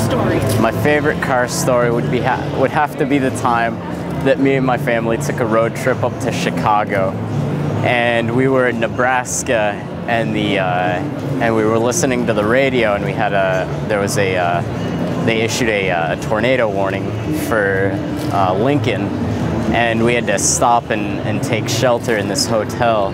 story? My favorite car story would have to be the time that me and my family took a road trip up to Chicago, and we were in Nebraska, and and we were listening to the radio, and they issued a tornado warning for Lincoln, and we had to stop and take shelter in this hotel,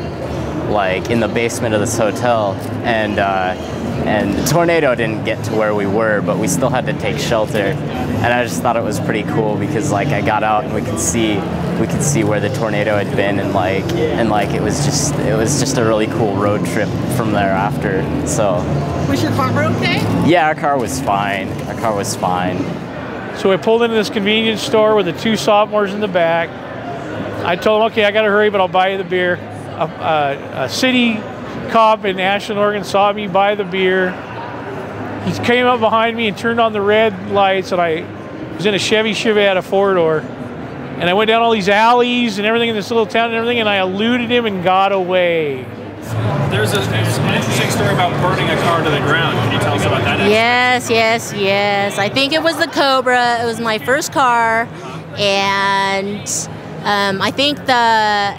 like in the basement of this hotel, and the tornado didn't get to where we were, but we still had to take shelter. And I just thought it was pretty cool because like I got out and we could see where the tornado had been, and it was just a really cool road trip from there after. So Was your car okay? yeah, our car was fine. Our car was fine. So we pulled into this convenience store with the two sophomores in the back. I told them, okay, I got to hurry, but I'll buy you the beer. A city cop in Ashland, Oregon saw me buy the beer. He came up behind me and turned on the red lights, and I was in a Chevy Chevette, a four-door. And I went down all these alleys and everything in this little town and everything, and I eluded him and got away. There's an interesting story about burning a car to the ground. Can you tell us about that? Yes. I think it was the Cobra. It was my first car, and I think the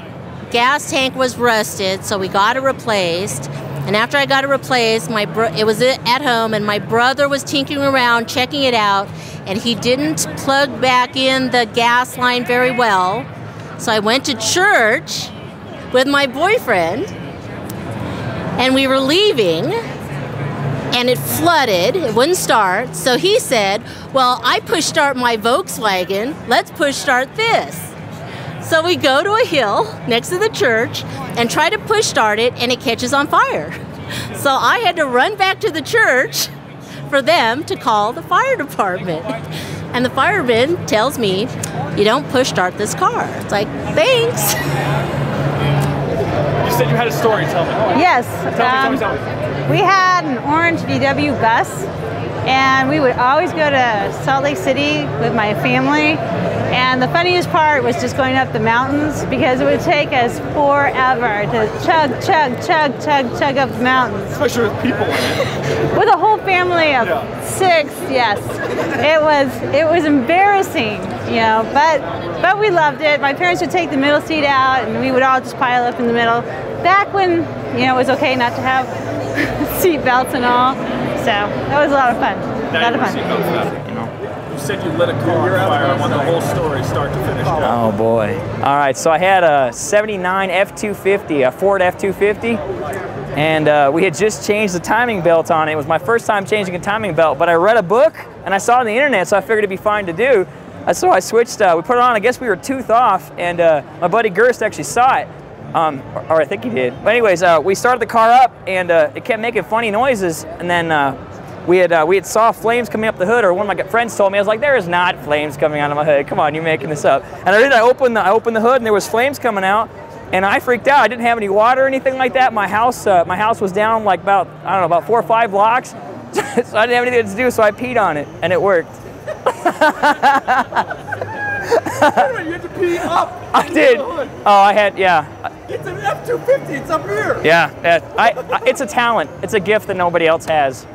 gas tank was rusted, so we got it replaced. And after I got it replaced, it was at home, and my brother was tinkering around, checking it out, and he didn't plug back in the gas line very well. So I went to church with my boyfriend, and we were leaving, and it flooded. It wouldn't start. So he said, well, I push start my Volkswagen. Let's push start this. So we go to a hill next to the church and try to push start it, and it catches on fire. So I had to run back to the church for them to call the fire department. And the fireman tells me, you don't push start this car. It's like, thanks. You said you had a story, tell me. Yes. Tell me. We had an orange VW bus, and we would always go to Salt Lake City with my family. And the funniest part was just going up the mountains, because it would take us forever to chug up the mountains. Especially with people in it. With a whole family of 6, yes. It was embarrassing, you know, but we loved it. My parents would take the middle seat out, and we would all just pile up in the middle. Back when, you know, it was okay not to have seat belts and all. So that was a lot of fun. You said you lit a car on fire. I want the whole story, start to finish. Oh boy. All right, so I had a 79 F-250, a Ford F-250, and we had just changed the timing belt on it. It was my first time changing a timing belt, but I read a book and I saw it on the internet, so I figured it'd be fine to do. So I switched, we put it on, I guess we were tooth off, and my buddy Gerst actually saw it, or I think he did. But anyways, we started the car up, and it kept making funny noises, and then we had saw flames coming up the hood, or one of my friends told me. I was like, there is not flames coming out of my hood. Come on, you're making this up. And I did. I opened the hood, and there was flames coming out, and I freaked out. I didn't have any water or anything like that. My house was down like about 4 or 5 blocks, so I didn't have anything to do. So I peed on it, and it worked. You had to pee up. I did. Oh, I had, yeah. It's an F-250. It's up here. Yeah. It's a talent. It's a gift that nobody else has.